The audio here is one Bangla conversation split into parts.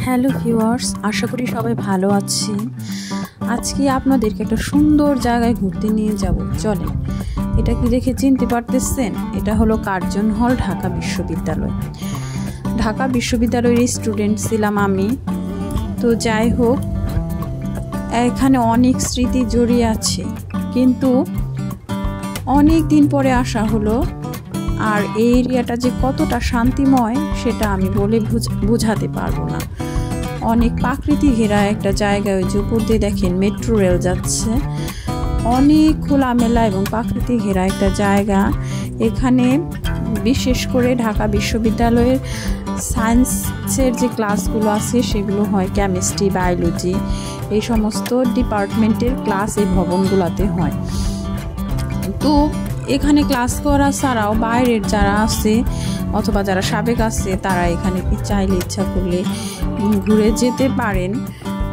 হ্যালো ভিউয়ার্স, আশা করি সবাই ভালো আছেন। আজকে আপনাদেরকে একটা সুন্দর জায়গায় ঘুরতে নিয়ে যাব। চলেন। এটা কি দেখে চিনতে পারতেছেন? এটা হলো কার্জন হল, ঢাকা বিশ্ববিদ্যালয়। ঢাকা বিশ্ববিদ্যালয়ের স্টুডেন্ট ছিলাম আমি। তো যাই হোক, এখানে অনেক স্মৃতি জড়িয়ে আছে, কিন্তু অনেক দিন পরে আসা হলো। আর এই এরিয়াটা যে কতটা শান্তিময় সেটা আমি বলে বোঝাতে পারবো না। অনেক প্রাকৃতিক ঘেরা একটা জায়গায়, ওই যে উপর দিয়ে দেখেন মেট্রো রেল যাচ্ছে। অনেক খোলামেলা এবং প্রাকৃতিক ঘেরা একটা জায়গা। এখানে বিশেষ করে ঢাকা বিশ্ববিদ্যালয়ের সায়েন্সের যে ক্লাসগুলো আছে সেগুলো হয়, কেমিস্ট্রি, বায়োলজি, এই সমস্ত ডিপার্টমেন্টের ক্লাস এই ভবনগুলোতে হয়। তো এখানে ক্লাস করা ছাড়াও বাইরের যারা আছে অথবা যারা সাবেক আছে তারা এখানে চাইলে ইচ্ছা করলে ঘুরে যেতে পারেন।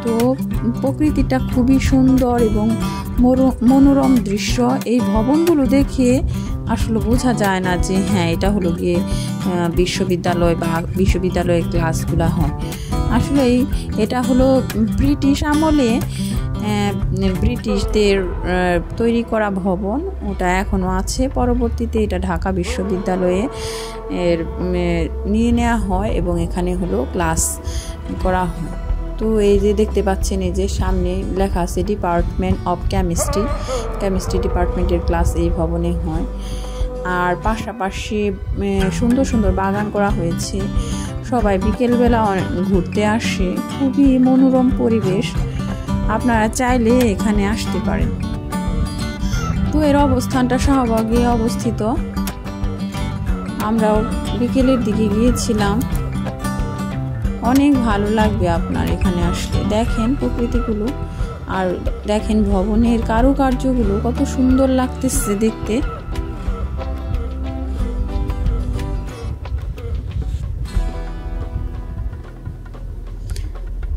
তো প্রকৃতিটা খুবই সুন্দর এবং মনোরম দৃশ্য। এই ভবনগুলো দেখে আসলে বোঝা যায় না যে হ্যাঁ, এটা হলো গিয়ে বিশ্ববিদ্যালয় বা বিশ্ববিদ্যালয়ের ক্লাসগুলো হয়। আসলে এটা হলো ব্রিটিশ আমলে ব্রিটিশদের তৈরি করা ভবন, ওটা এখনও আছে। পরবর্তীতে এটা ঢাকা বিশ্ববিদ্যালয়ে নিয়ে নেওয়া হয় এবং এখানে হলো ক্লাস করা হয়। তো এই যে দেখতে পাচ্ছেন, এই যে সামনে লেখা আছে ডিপার্টমেন্ট অফ কেমিস্ট্রি ডিপার্টমেন্টের ক্লাস এই ভবনে হয়। আর পাশাপাশি সুন্দর সুন্দর বাগান করা হয়েছে। সবাই বিকেলবেলা ঘুরতে আসে, খুবই মনোরম পরিবেশ। আপনারা চাইলে এখানে আসতে পারেন। তো এর অবস্থানটা শাহবাগে অবস্থিত। আমরাও বিকেলের দিকে গিয়েছিলাম। অনেক ভালো লাগবে আপনার এখানে আসলে। দেখেন প্রকৃতিগুলো আর দেখেন ভবনের কারুকার্যগুলো কত সুন্দর লাগতেছে দেখতে।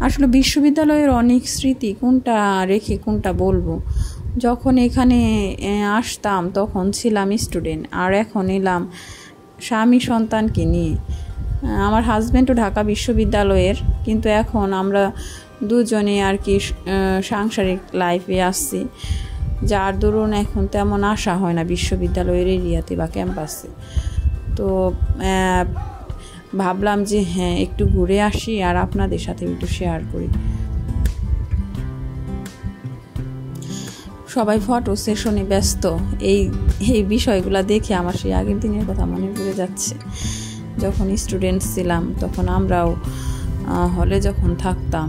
আসলে বিশ্ববিদ্যালয়ের অনেক স্মৃতি, কোনটা রেখে কোনটা বলবো। যখন এখানে আসতাম তখন ছিলাম স্টুডেন্ট, আর এখন এলাম স্বামী সন্তানকে নিয়ে। আমার হাজব্যান্ডও ঢাকা বিশ্ববিদ্যালয়ের, কিন্তু এখন আমরা দুজনে আর কি সাংসারিক লাইফে আসছি, যার দরুন এখন তেমন আসা হয় না বিশ্ববিদ্যালয়ের এরিয়াতে বা ক্যাম্পাসে। তো ভাবলাম যে হ্যাঁ, একটু ঘুরে আসি আর আপনাদের সাথে একটু শেয়ার করি। সবাই ফটো সেশনে ব্যস্ত। এই বিষয়গুলো দেখে আমার সেই আগের দিনের কথা মনে পড়ে যাচ্ছে। যখন স্টুডেন্ট ছিলাম তখন আমরাও হলে যখন থাকতাম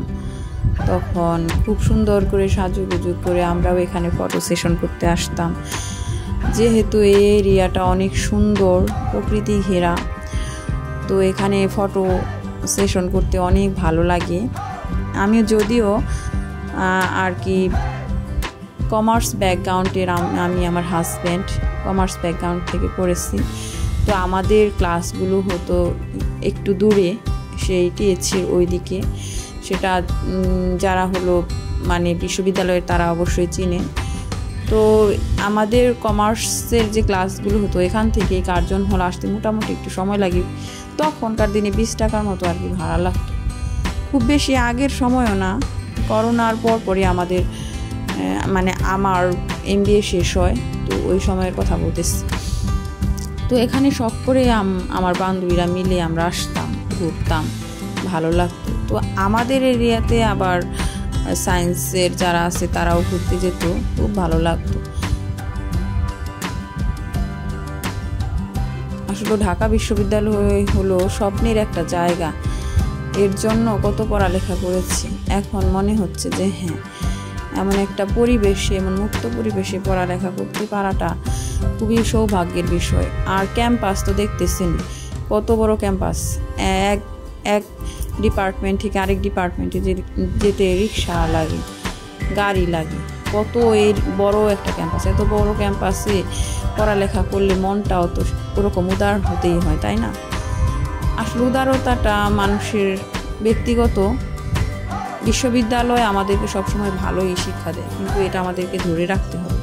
তখন খুব সুন্দর করে সাজুগুজু করে আমরাও এখানে ফটো সেশন করতে আসতাম। যেহেতু এই এরিয়াটা অনেক সুন্দর, প্রকৃতি ঘেরা, তো এখানে ফটো সেশন করতে অনেক ভালো লাগে। আমিও যদিও আর কি কমার্স ব্যাকগ্রাউন্ডের, আমি আমার হাজব্যান্ড কমার্স ব্যাকগ্রাউন্ড থেকে পড়েছি। তো আমাদের ক্লাসগুলো হতো একটু দূরে, সেই টিএসসির ওইদিকে। সেটা যারা হলো মানে বিশ্ববিদ্যালয়ের তারা অবশ্যই চিনে। তো আমাদের কমার্সের যে ক্লাসগুলো হতো এখান থেকে কার্জন হল আসতে মোটামুটি একটু সময় লাগে। তখনকার দিনে 20 টাকার মতো আর কি ভাড়া লাগতো। খুব বেশি আগের সময়ও না, করোনার পরপরই আমাদের মানে আমার MBA শেষ হয়। তো ওই সময়ের কথা বলতেছি। তো এখানে শখ করে আমার বান্ধবীরা মিলে আমরা আসতাম, ঘুরতাম, ভালো লাগতো। তো আমাদের এরিয়াতে আবার সায়েন্সের যারা আছে তারাও ঘুরতে যেত, খুব ভালো লাগতো। আসলে ঢাকা বিশ্ববিদ্যালয় হলো স্বপ্নের একটা জায়গা। এর জন্য কত পড়ালেখা করেছি। এখন মনে হচ্ছে যে হ্যাঁ, এমন একটা পরিবেশে, এমন মুক্ত পরিবেশে পড়ালেখা করতে পারাটা খুবই সৌভাগ্যের বিষয়। আর ক্যাম্পাস তো দেখতেছেন কত বড় ক্যাম্পাস। এক ডিপার্টমেন্ট থেকে আরেক ডিপার্টমেন্টে যেতে রিক্সা লাগে, গাড়ি লাগে। কত এই বড় একটা ক্যাম্পাস, এত বড় ক্যাম্পাসে পড়ালেখা করলে মনটাও তো ওরকম উদার হতেই হয়, তাই না? আসলে উদারতাটা মানুষের ব্যক্তিগত। বিশ্ববিদ্যালয় আমাদেরকে সবসময় ভালোই শিক্ষা দেয়, কিন্তু এটা আমাদেরকে ধরে রাখতে হবে।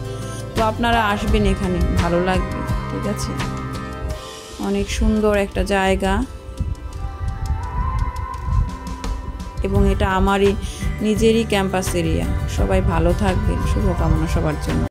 তো আপনারা আসবেন, এখানে ভালো লাগবে, ঠিক আছে? অনেক সুন্দর একটা জায়গা। এবং এটা আমারই নিজেরই ক্যাম্পাস এরিয়া। সবাই ভালো থাকবেন, শুভকামনা সবার জন্য।